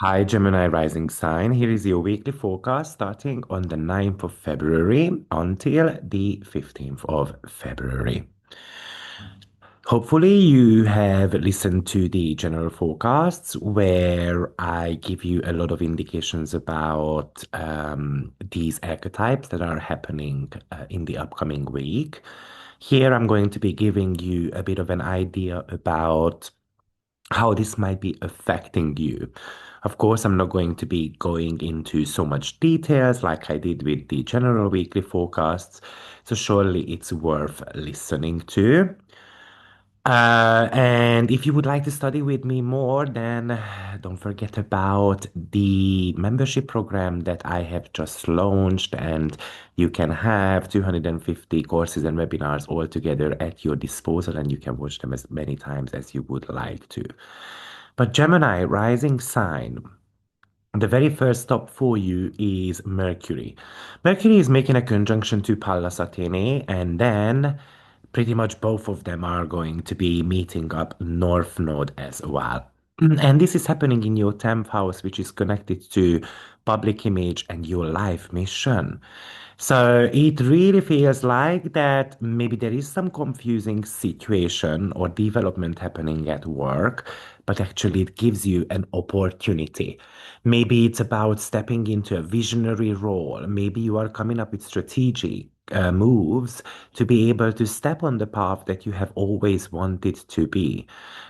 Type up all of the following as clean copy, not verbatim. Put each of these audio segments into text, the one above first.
Hi, Gemini rising sign. Here is your weekly forecast starting on the 9th of February until the 15th of February. Hopefully, you have listened to the general forecasts where I give you a lot of indications about these archetypes that are happening in the upcoming week. Here, I'm going to be giving you a bit of an idea about how this might be affecting you. Of course, I'm not going to be going into so much details like I did with the general weekly forecasts, so surely it's worth listening to. And if you would like to study with me more, then don't forget about the membership program that I have just launched, and you can have 250 courses and webinars all together at your disposal, and you can watch them as many times as you would like to. But Gemini, rising sign. The very first stop for you is Mercury. Mercury is making a conjunction to Pallas Athene, and then pretty much both of them are going to be meeting up North Node as well. And this is happening in your 10th house, which is connected to public image and your life mission. So it really feels like that maybe there is some confusing situation or development happening at work, but actually it gives you an opportunity. Maybe it's about stepping into a visionary role. Maybe you are coming up with strategic moves to be able to step on the path that you have always wanted to be.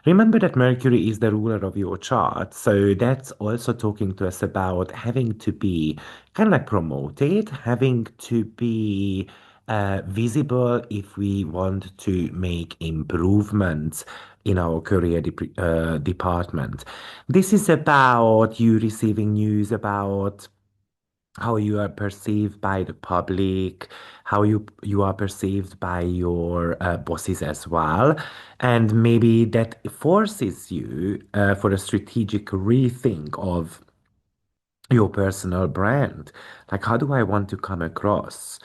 Remember that Mercury is the ruler of your chart, so that's also talking to us about having to be kind of like promoted, having to be visible if we want to make improvements in our career department. This is about you receiving news about how you are perceived by the public, how you are perceived by your bosses as well, and maybe that forces you for a strategic rethink of your personal brand. Like, how do I want to come across?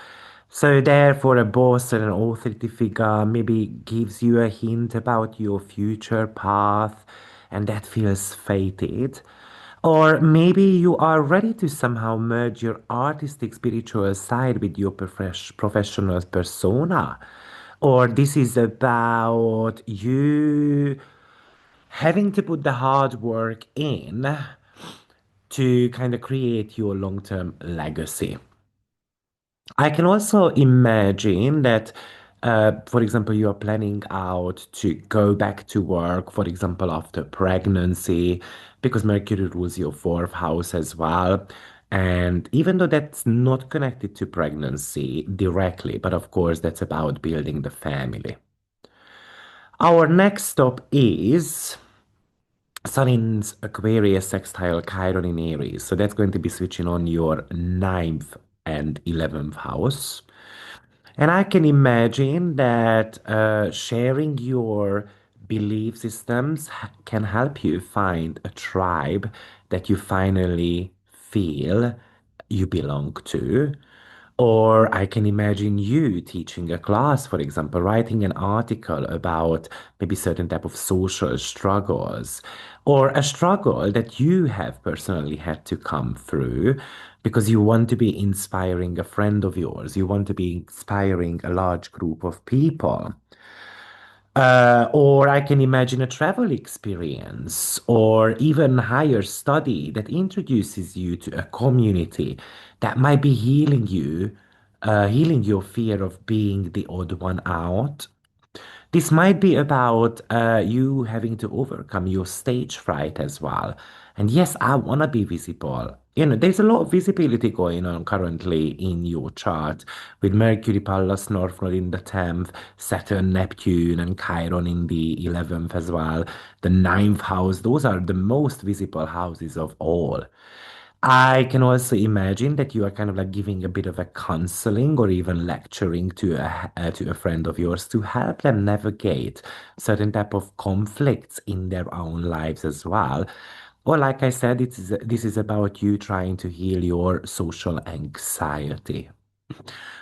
So, therefore, a boss and an authority figure maybe gives you a hint about your future path, and that feels fated. Or maybe you are ready to somehow merge your artistic spiritual side with your professional persona. Or this is about you having to put the hard work in to kind of create your long-term legacy. I can also imagine that, for example, you are planning out to go back to work, for example, after pregnancy, because Mercury rules your fourth house as well. And even though that's not connected to pregnancy directly, but of course, that's about building the family. Our next stop is Sun in Aquarius sextile Chiron in Aries. So that's going to be switching on your ninth and 11th house. And I can imagine that sharing your belief systems can help you find a tribe that you finally feel you belong to. Or I can imagine you teaching a class, for example, writing an article about maybe certain type of social struggles or a struggle that you have personally had to come through because you want to be inspiring a friend of yours, you want to be inspiring a large group of people. Or I can imagine a travel experience or even higher study that introduces you to a community that might be healing you, healing your fear of being the odd one out. This might be about you having to overcome your stage fright as well. And yes, I want to be visible. You know, there's a lot of visibility going on currently in your chart with Mercury, Pallas, North Node in the 10th, Saturn, Neptune, and Chiron in the 11th as well. The ninth house, those are the most visible houses of all. I can also imagine that you are kind of like giving a bit of a counseling or even lecturing to a friend of yours to help them navigate certain type of conflicts in their own lives as well. Or like I said, this is about you trying to heal your social anxiety.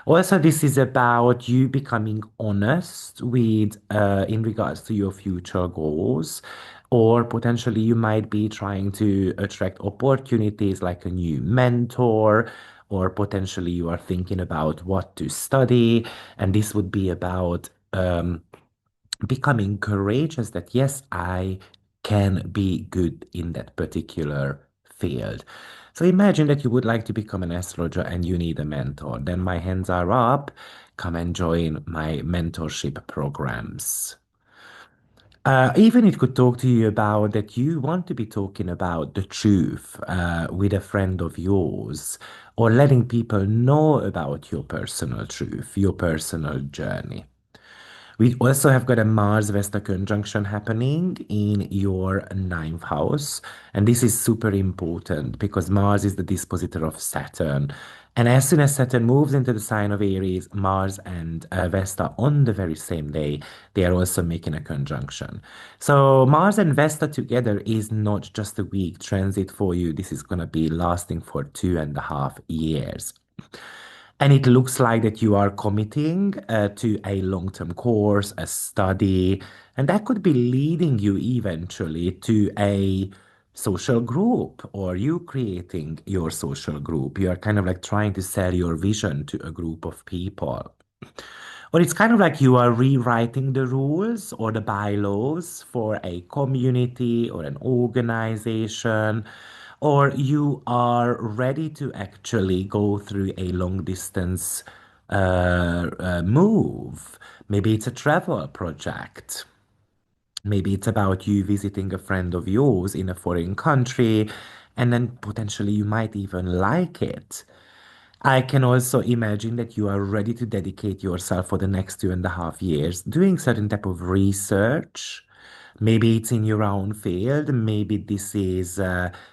Also, this is about you becoming honest with in regards to your future goals Or potentially you might be trying to attract opportunities like a new mentor, or potentially you are thinking about what to study. And this would be about becoming courageous that, yes, I can be good in that particular field. So imagine that you would like to become an astrologer and you need a mentor. Then my hands are up. Come and join my mentorship programs. Even it could talk to you about that you want to be talking about the truth with a friend of yours, or letting people know about your personal truth, your personal journey. We also have got a Mars Vesta conjunction happening in your ninth house. And this is super important because Mars is the dispositor of Saturn. And as soon as Saturn moves into the sign of Aries, Mars and Vesta on the very same day, they are also making a conjunction. So Mars and Vesta together is not just a week transit for you. This is going to be lasting for 2.5 years. And it looks like that you are committing to a long-term course, a study, and that could be leading you eventually to a social group, or you creating your social group. You are kind of like trying to sell your vision to a group of people. Or it's kind of like you are rewriting the rules or the bylaws for a community or an organization, or you are ready to actually go through a long distance move. Maybe it's a travel project. Maybe it's about you visiting a friend of yours in a foreign country, and then potentially you might even like it. I can also imagine that you are ready to dedicate yourself for the next 2.5 years doing certain type of research. Maybe it's in your own field. Maybe this is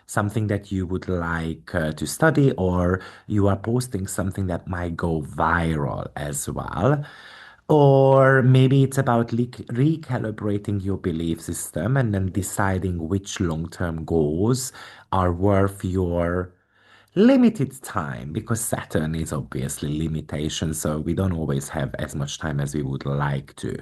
something that you would like to study, or you are posting something that might go viral as well. Or maybe it's about recalibrating your belief system and then deciding which long-term goals are worth your limited time, because Saturn is obviously limitation, so we don't always have as much time as we would like to.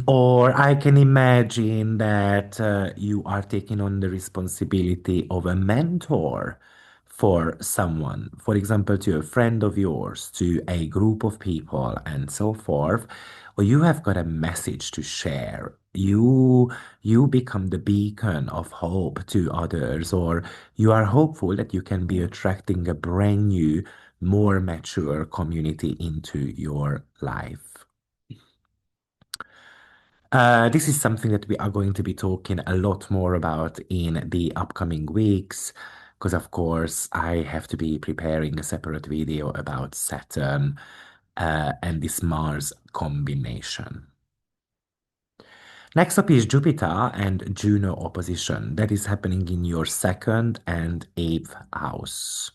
Or I can imagine that you are taking on the responsibility of a mentor for someone, for example, to a friend of yours, to a group of people, and so forth. Or you have got a message to share. You become the beacon of hope to others, or you are hopeful that you can be attracting a brand new, more mature community into your life. This is something that we are going to be talking a lot more about in the upcoming weeks, because of course I have to be preparing a separate video about Saturn and this Mars combination. Next up is Jupiter and Juno opposition. That is happening in your second and eighth house.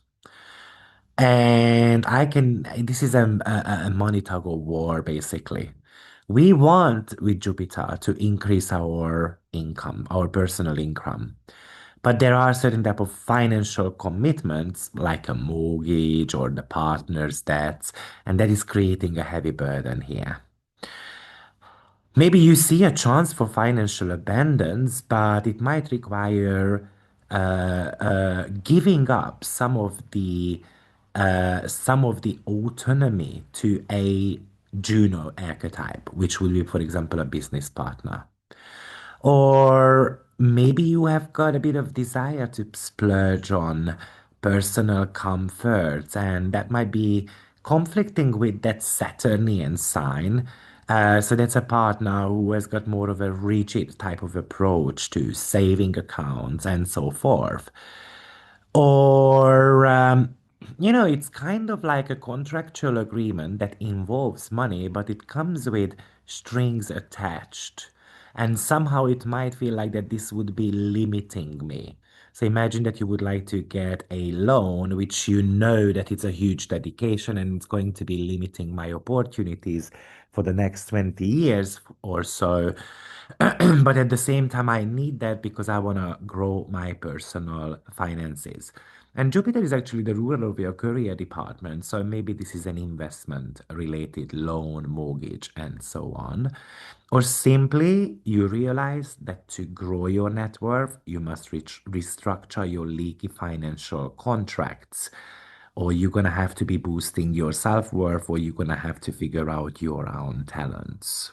And this is a money tug of war, basically. We want with Jupiter to increase our income, our personal income. But there are certain type of financial commitments, like a mortgage or the partner's debts, and that is creating a heavy burden here. Maybe you see a chance for financial abundance, but it might require giving up some of the autonomy to a Juno archetype, which will be, for example, a business partner. Or maybe you have got a bit of desire to splurge on personal comforts, and that might be conflicting with that Saturnian sign. So that's a partner who has got more of a rigid type of approach to saving accounts and so forth. Or, it's kind of like a contractual agreement that involves money, but it comes with strings attached. And somehow it might feel like that this would be limiting me. So imagine that you would like to get a loan, which you know that it's a huge dedication and it's going to be limiting my opportunities for the next 20 years or so. But at the same time, I need that because I want to grow my personal finances. And Jupiter is actually the ruler of your career department. So maybe this is an investment related loan, mortgage, and so on. Or simply you realize that to grow your net worth, you must restructure your leaky financial contracts. Or you're going to have to be boosting your self worth, or you're going to have to figure out your own talents.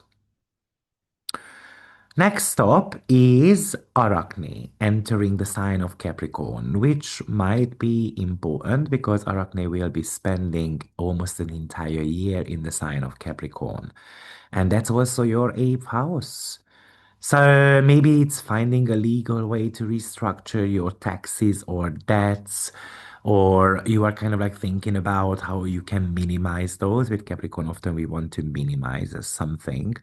Next up is Arachne entering the sign of Capricorn, which might be important because Arachne will be spending almost an entire year in the sign of Capricorn. And that's also your eighth house. So maybe it's finding a legal way to restructure your taxes or debts, or you are kind of like thinking about how you can minimize those. With Capricorn, often we want to minimize something.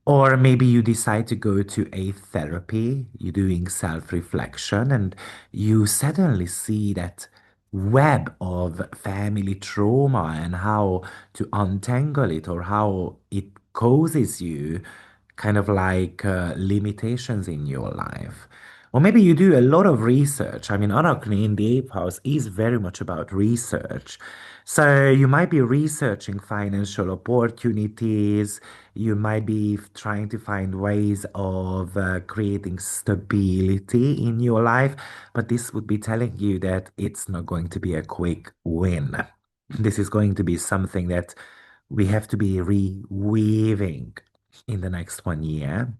Or maybe you decide to go to a therapy, you're doing self-reflection, and you suddenly see that web of family trauma and how to untangle it or how it causes you kind of like limitations in your life. Or maybe you do a lot of research. I mean, Anarchy in the eighth house is very much about research. So you might be researching financial opportunities. You might be trying to find ways of creating stability in your life. But this would be telling you that it's not going to be a quick win. This is going to be something that we have to be reweaving in the next 1 year.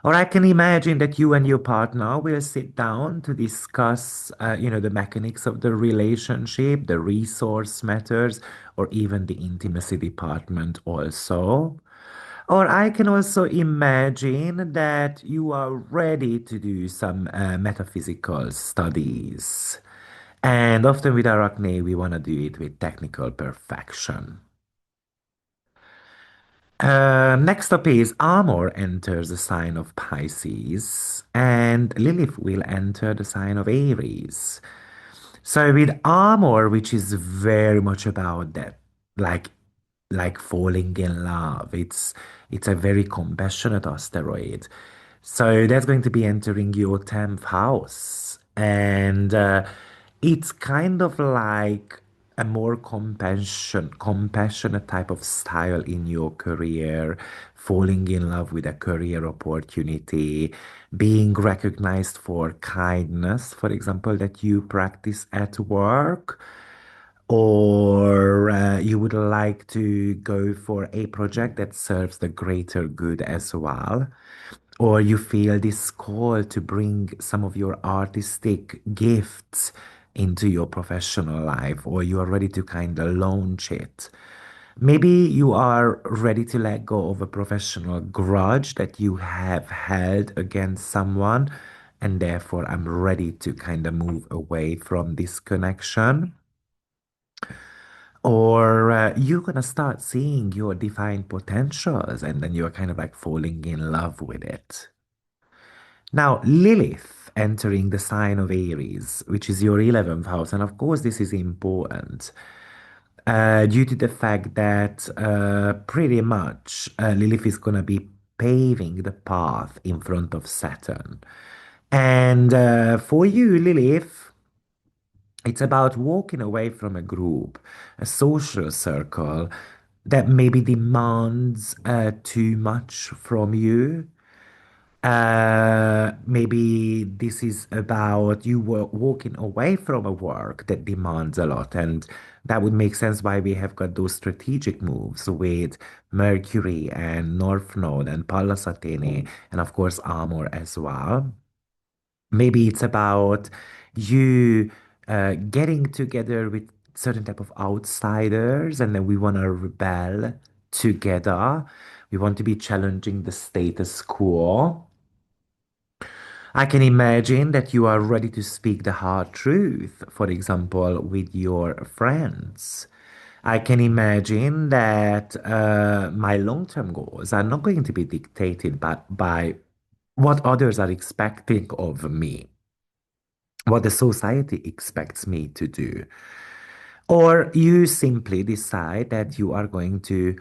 Or I can imagine that you and your partner will sit down to discuss, the mechanics of the relationship, the resource matters, or even the intimacy department also. Or I can also imagine that you are ready to do some metaphysical studies. And often with Arachne, we want to do it with technical perfection. Next up is Amor enters the sign of Pisces, and Lilith will enter the sign of Aries. So with Amor, which is very much about that, like like falling in love. It's a very compassionate asteroid. So that's going to be entering your 10th house. And it's kind of like a more compassionate type of style in your career, falling in love with a career opportunity, being recognized for kindness, for example, that you practice at work, or you would like to go for a project that serves the greater good as well, or you feel this call to bring some of your artistic gifts into your professional life, or you are ready to kind of launch it. Maybe you are ready to let go of a professional grudge that you have held against someone, and therefore I'm ready to kind of move away from this connection. Or you're gonna start seeing your divine potentials and then you're kind of like falling in love with it. Now, Lilith entering the sign of Aries, which is your 11th house, and of course, this is important due to the fact that pretty much Lilith is gonna be paving the path in front of Saturn. And for you, Lilith, it's about walking away from a group, a social circle that maybe demands too much from you. Maybe this is about you walking away from a work that demands a lot. And that would make sense why we have got those strategic moves with Mercury and North Node and Pallas Athene, and of course, Amor as well. Maybe it's about you getting together with certain type of outsiders, and then we want to rebel together. We want to be challenging the status quo. I can imagine that you are ready to speak the hard truth, for example, with your friends. I can imagine that my long-term goals are not going to be dictated by what others are expecting of me, what the society expects me to do. Or you simply decide that you are going to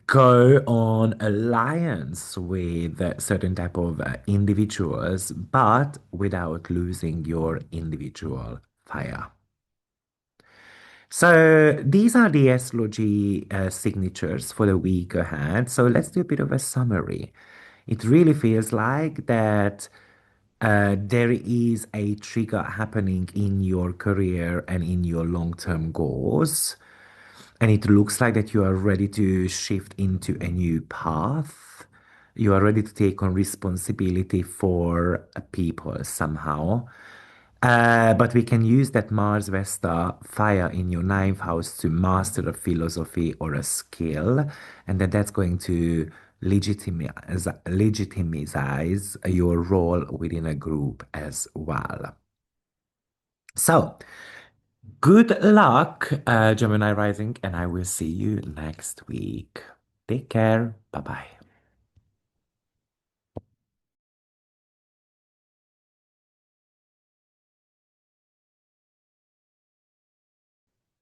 go on alliance with a certain type of individuals, but without losing your individual fire. So these are the astrology signatures for the week ahead. So let's do a bit of a summary. It really feels like that there is a trigger happening in your career and in your long-term goals. And it looks like that you are ready to shift into a new path. You are ready to take on responsibility for people somehow. But we can use that Mars Vesta fire in your ninth house to master a philosophy or a skill, and then that's going to legitimize your role within a group as well. So, good luck, Gemini Rising, and I will see you next week. Take care. Bye bye.